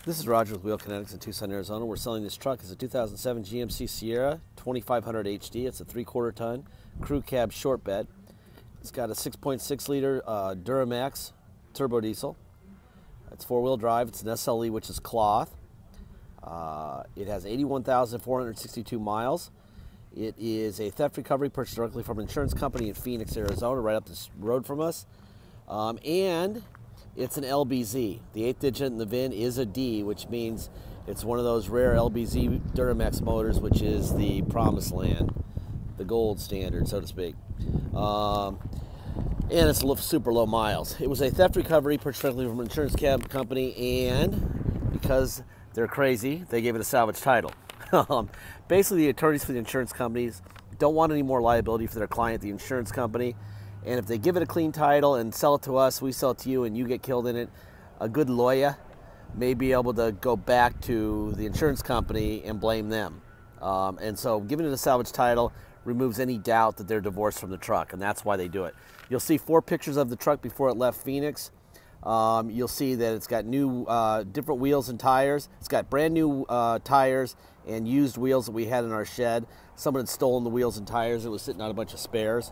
This is Roger with Wheel Kinetics in Tucson, Arizona. We're selling this truck. It's a 2007 GMC Sierra 2500 HD. It's a 3/4 ton crew cab short bed. It's got a 6.6 liter Duramax turbo diesel. It's 4-wheel drive. It's an SLE, which is cloth. It has 81,462 miles. It is a theft recovery purchased directly from an insurance company in Phoenix, Arizona, right up this road from us. And it's an LBZ. The 8th digit in the VIN is a D, which means it's one of those rare LBZ Duramax motors, which is the promised land, the gold standard, so to speak. And it's super low miles. It was a theft recovery purchased directly from an insurance company, and because they're crazy, they gave it a salvage title. Basically, the attorneys for the insurance companies don't want any more liability for their client, the insurance company. And if they give it a clean title and sell it to us, we sell it to you and you get killed in it, a good lawyer may be able to go back to the insurance company and blame them. And so giving it a salvage title removes any doubt that they're divorced from the truck, and that's why they do it. You'll see 4 pictures of the truck before it left Phoenix. You'll see that it's got new different wheels and tires. It's got brand new tires and used wheels that we had in our shed. Someone had stolen the wheels and tires. It was sitting on a bunch of spares.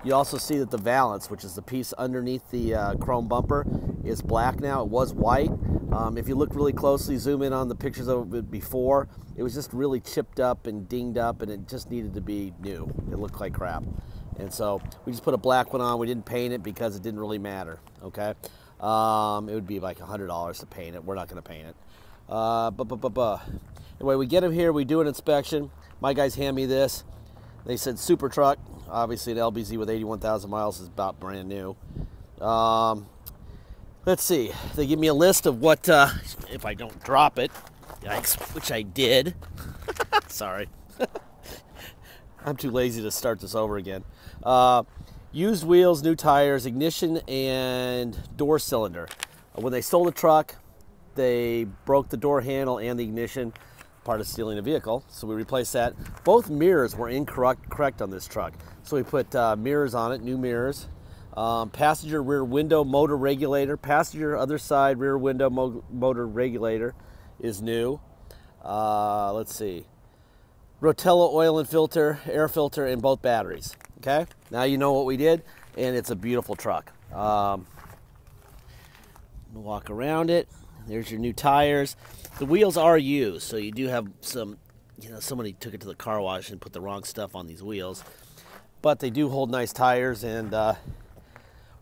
You also see that the valance, which is the piece underneath the chrome bumper, is black now. It was white. If you look really closely, zoom in on the pictures of it before, it was just really chipped up and dinged up, and it just needed to be new. It looked like crap. And so we just put a black one on. We didn't paint it because it didn't really matter, okay? It would be like $100 to paint it. We're not going to paint it. Anyway, we get them here. We do an inspection. My guys hand me this. They said super truck. Obviously, an LBZ with 81,000 miles is about brand new. Let's see. They give me a list of what, if I don't drop it, yikes, which I did. Sorry. I'm too lazy to start this over again. Used wheels, new tires, ignition, and door cylinder. When they stole the truck, they broke the door handle and the ignition, part of stealing a vehicle, so we replaced that. Both mirrors were incorrect on this truck, so we put mirrors on it, new mirrors. Passenger rear window motor regulator, passenger other side rear window motor regulator is new. Let's see. Rotella oil and filter, air filter, and both batteries. Okay, now you know what we did, and it's a beautiful truck. Walk around it. There's your new tires. The wheels are used, so you do have some, somebody took it to the car wash and put the wrong stuff on these wheels. But they do hold nice tires, and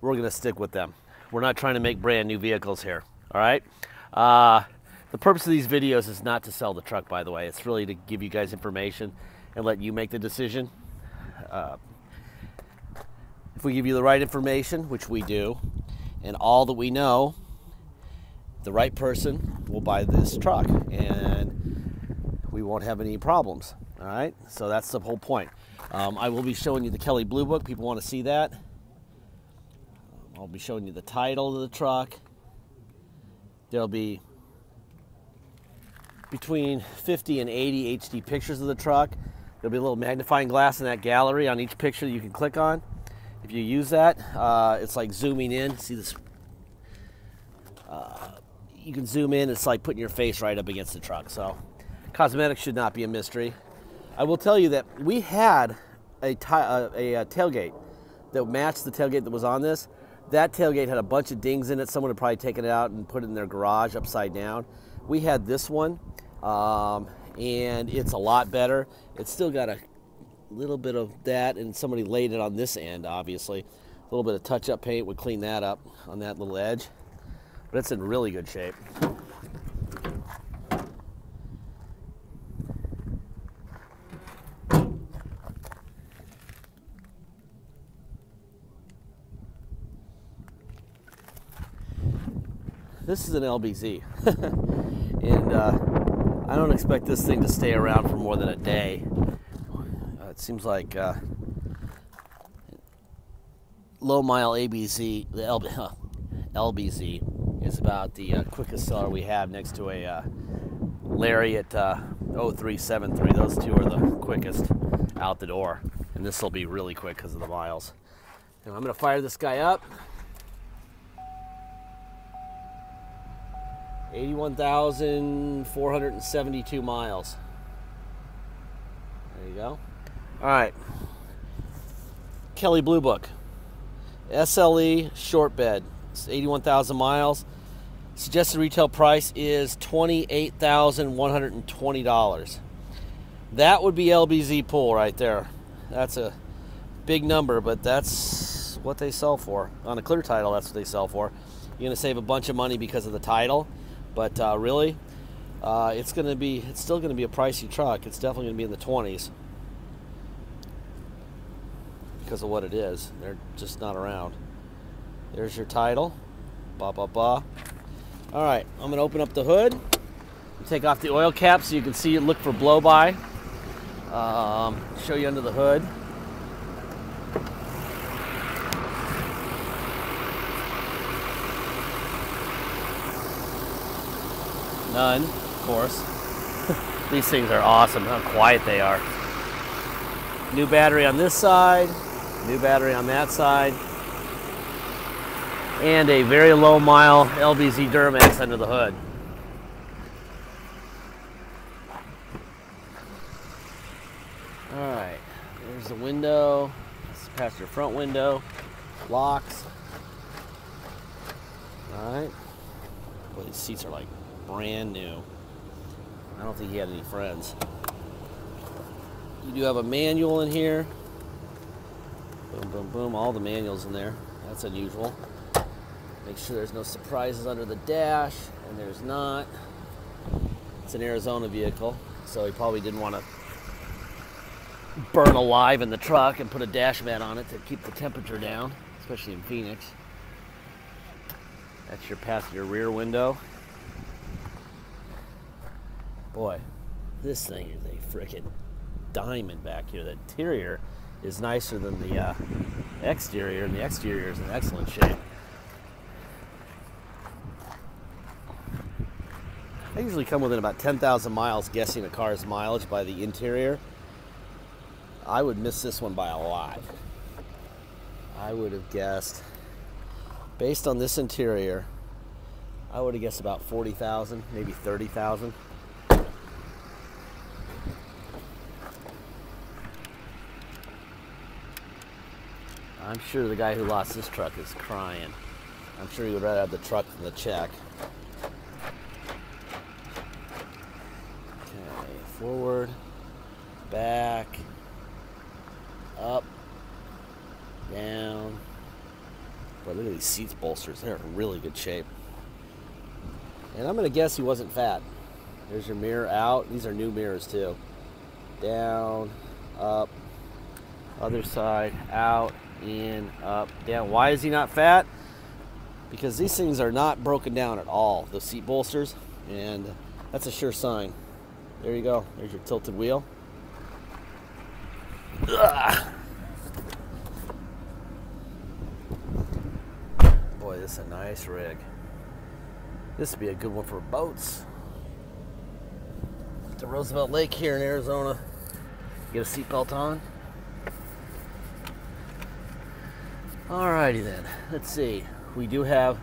we're going to stick with them. We're not trying to make brand new vehicles here, all right? The purpose of these videos is not to sell the truck, by the way. It's really to give you guys information and let you make the decision. If we give you the right information, which we do, and all that we know, the right person will buy this truck and we won't have any problems. All right, so that's the whole point. I will be showing you the Kelley Blue Book. People want to see that. I'll be showing you the title of the truck. There'll be between 50 and 80 HD pictures of the truck. There'll be a little magnifying glass in that gallery on each picture that you can click on. If you use that, it's like zooming in. See this? You can zoom in. It's like putting your face right up against the truck. So cosmetics should not be a mystery. I will tell you that we had a tailgate that matched the tailgate that was on this. That tailgate had a bunch of dings in it. Someone had probably taken it out and put it in their garage upside down. We had this one, and it's a lot better. It's still got a little bit of that, and somebody laid it on this end, obviously. A little bit of touch-up paint would clean that up on that little edge. But it's in really good shape. This is an LBZ. And I don't expect this thing to stay around for more than a day. It seems like low mile ABZ, the LBZ is about the quickest seller we have, next to a Lariat 0373. Those two are the quickest out the door, and this will be really quick because of the miles. And I'm going to fire this guy up. 81,472 miles. There you go. All right. Kelly Blue Book. SLE short bed. It's 81,000 miles. Suggested retail price is $28,120. That would be LBZ pool right there. That's a big number, but that's what they sell for. On a clear title, that's what they sell for. You're going to save a bunch of money because of the title, but really, it's still going to be a pricey truck. It's definitely going to be in the 20s because of what it is. They're just not around. There's your title. Ba ba ba. All right, I'm going to open up the hood. Take off the oil cap so you can see it. Look for blow by. Show you under the hood. None, of course. These things are awesome, how quiet they are. New battery on this side, new battery on that side, and a very low mile LBZ Duramax under the hood. Alright, there's the window, this is past your front window, locks. Alright, boy, these seats are like brand new. I don't think he had any friends. You do have a manual in here. Boom, boom, boom, all the manuals in there. That's unusual. Make sure there's no surprises under the dash, and there's not. It's an Arizona vehicle, so he probably didn't want to burn alive in the truck and put a dash mat on it to keep the temperature down, especially in Phoenix. That's your passenger rear window. Boy, this thing is a frickin' diamond back here. The interior is nicer than the exterior, and the exterior is in excellent shape. I usually come within about 10,000 miles guessing a car's mileage by the interior. I would miss this one by a lot. I would have guessed, based on this interior, I would have guessed about 40,000, maybe 30,000. I'm sure the guy who lost this truck is crying. I'm sure he would rather have the truck than the check. Okay, forward, back, up, down. Boy, look at these seats bolsters. They're in really good shape. And I'm going to guess he wasn't fat. There's your mirror out. These are new mirrors too. Down, up, other side, out, in, up, down. Why is he not fat? Because these things are not broken down at all, the seat bolsters, and that's a sure sign. There you go. There's your tilted wheel. Ugh. Boy, this is a nice rig. This would be a good one for boats. To Roosevelt Lake here in Arizona. Get a seatbelt on. Alrighty then. Let's see. We do have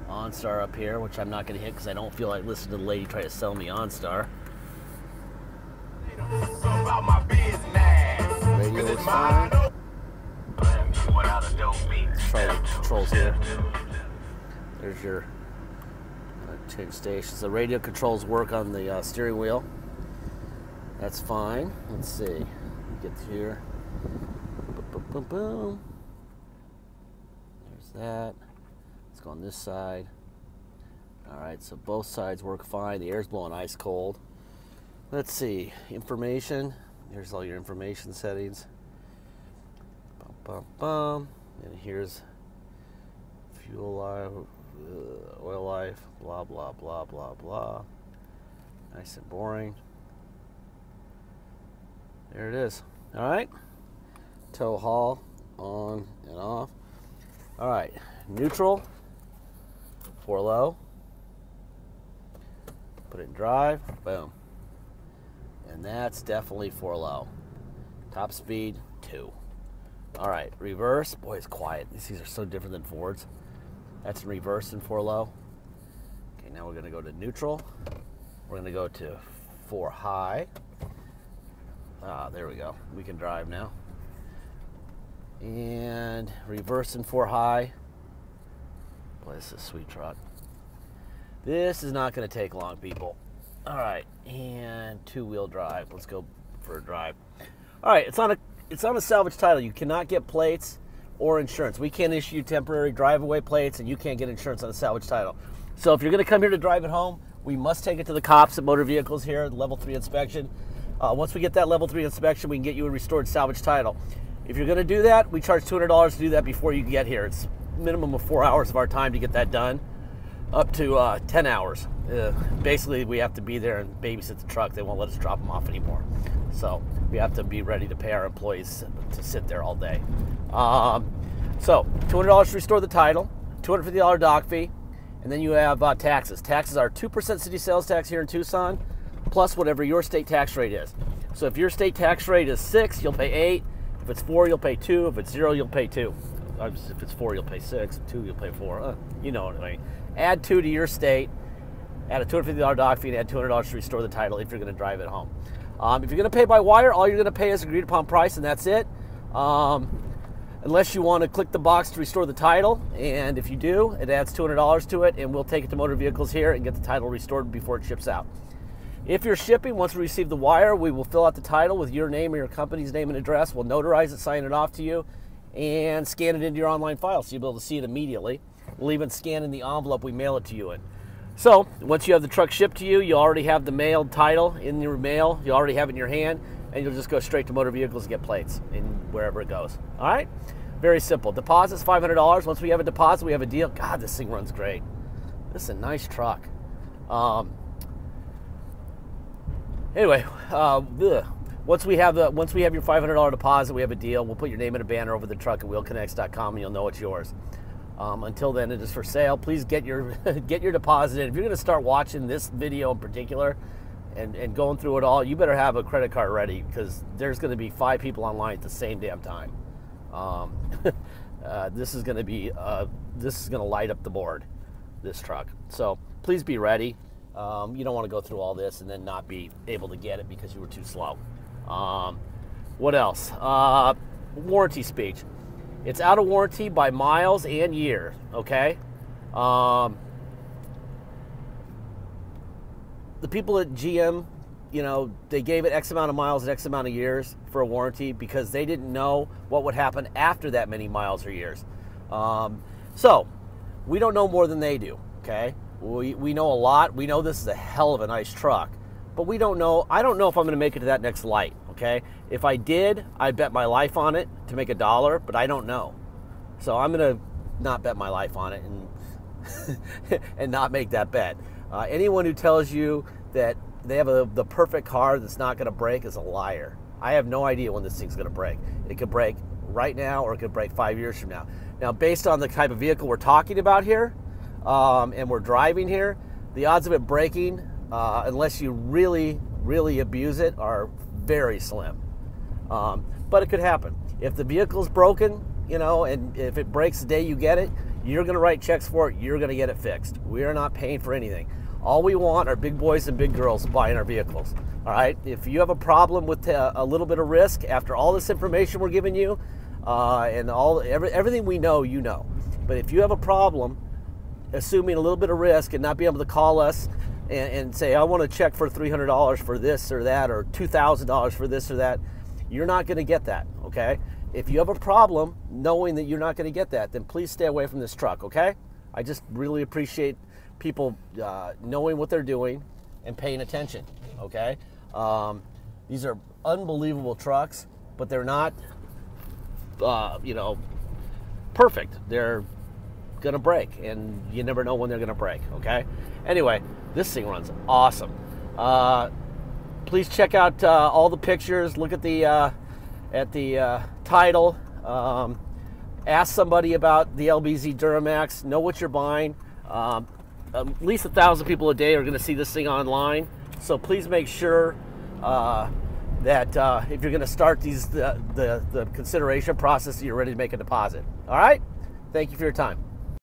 OnStar up here, which I'm not going to hit because I don't feel like listening to the lady try to sell me OnStar. Radio is fine. Let's try the controls here. There's your change stations. The radio controls work on the steering wheel. That's fine. Let's see. Get here. Boom, boom, boom, boom. There's that. Let's go on this side. Alright, so both sides work fine. The air's blowing ice cold. Let's see. Information. Here's all your information settings. Bum, bum, bum. And here's fuel life, oil life, blah, blah, blah, blah, blah. Nice and boring. There it is. Alright. Tow haul on and off. Alright. Neutral. 4 low. Put it in drive. Boom. And that's definitely 4 low. Top speed 2. Alright. Reverse. Boy, it's quiet. These are so different than Fords. That's in reverse in 4 low. Okay, now we're going to go to neutral. We're going to go to 4 high. There we go. We can drive now. And reverse in 4 high. Boy, this is a sweet truck. This is not going to take long, people. All right, and 2-wheel drive. Let's go for a drive. All right, it's on a salvage title. You cannot get plates or insurance. We can't issue temporary drive-away plates, and you can't get insurance on a salvage title. So if you're going to come here to drive it home, we must take it to the cops at Motor Vehicles here, level 3 inspection. Once we get that level 3 inspection, we can get you a restored salvage title. If you're going to do that, we charge $200 to do that before you get here. It's a minimum of 4 hours of our time to get that done, up to 10 hours. Basically, we have to be there and babysit the truck. They won't let us drop them off anymore. So we have to be ready to pay our employees to sit there all day. So $200 to restore the title, $250 dock fee, and then you have taxes. Taxes are 2% city sales tax here in Tucson, plus whatever your state tax rate is. So if your state tax rate is 6, you'll pay 8. If it's 4, you'll pay 2. If it's 0, you'll pay 2. If it's 4, you'll pay 6. 2, you'll pay 4. You know what I mean. Add 2 to your state, add a $250 dock fee, and add $200 to restore the title if you're going to drive it home. If you're going to pay by wire, all you're going to pay is agreed upon price, and that's it. Unless you want to click the box to restore the title, and if you do, it adds $200 to it, and we'll take it to Motor Vehicles here and get the title restored before it ships out. If you're shipping, once we receive the wire, we will fill out the title with your name or your company's name and address. We'll notarize it, sign it off to you, and scan it into your online file so you'll be able to see it immediately. We'll even scan in the envelope we mail it to you in. So once you have the truck shipped to you, you already have the mailed title in your mail. You already have it in your hand, and you'll just go straight to Motor Vehicles and get plates in wherever it goes. All right? Very simple. Deposit's $500. Once we have a deposit, we have a deal. God, this thing runs great. This is a nice truck. Anyway, once we have your $500 deposit, we have a deal. We'll put your name and a banner over the truck at wheelconnects.com, and you'll know it's yours. Until then, it is for sale. Please get your get your deposit in. If you're going to start watching this video in particular and going through it all, you better have a credit card ready, because there's going to be 5 people online at the same damn time. This is going to light up the board, this truck. So please be ready. You don't want to go through all this and then not be able to get it because you were too slow. What else? Warranty speech. It's out of warranty by miles and years, okay? The people at GM, you know, they gave it X amount of miles and X amount of years for a warranty because they didn't know what would happen after that many miles or years. So we don't know more than they do, okay? We know a lot. We know this is a hell of a nice truck, but we don't know. I don't know if I'm going to make it to that next light, okay? If I did, I'd bet my life on it to make $1, but I don't know. So I'm going to not bet my life on it and and not make that bet. Anyone who tells you that they have the perfect car that's not going to break is a liar. I have no idea when this thing's going to break. It could break right now, or it could break 5 years from now. Now, based on the type of vehicle we're talking about here, and we're driving here, the odds of it breaking, unless you really, really abuse it, are very slim. But it could happen. If the vehicle's broken, you know, and if it breaks the day you get it, you're going to write checks for it. You're going to get it fixed. We are not paying for anything. All we want are big boys and big girls buying our vehicles. All right. If you have a problem with a little bit of risk, after all this information we're giving you, and everything we know, you know. But if you have a problem, assuming a little bit of risk and not being able to call us and say, I want to check for $300 for this or that, or $2,000 for this or that, you're not going to get that, okay? If you have a problem knowing that you're not going to get that, then please stay away from this truck, okay? I just really appreciate people knowing what they're doing and paying attention, okay? These are unbelievable trucks, but they're not, you know, perfect. They're gonna break, and you never know when they're gonna break, okay? Anyway, this thing runs awesome. Please check out all the pictures. Look at the title. Ask somebody about the LBZ Duramax. Know what you're buying. At least 1,000 people a day are gonna see this thing online, so please make sure that if you're gonna start the consideration process, you're ready to make a deposit. All right? Thank you for your time.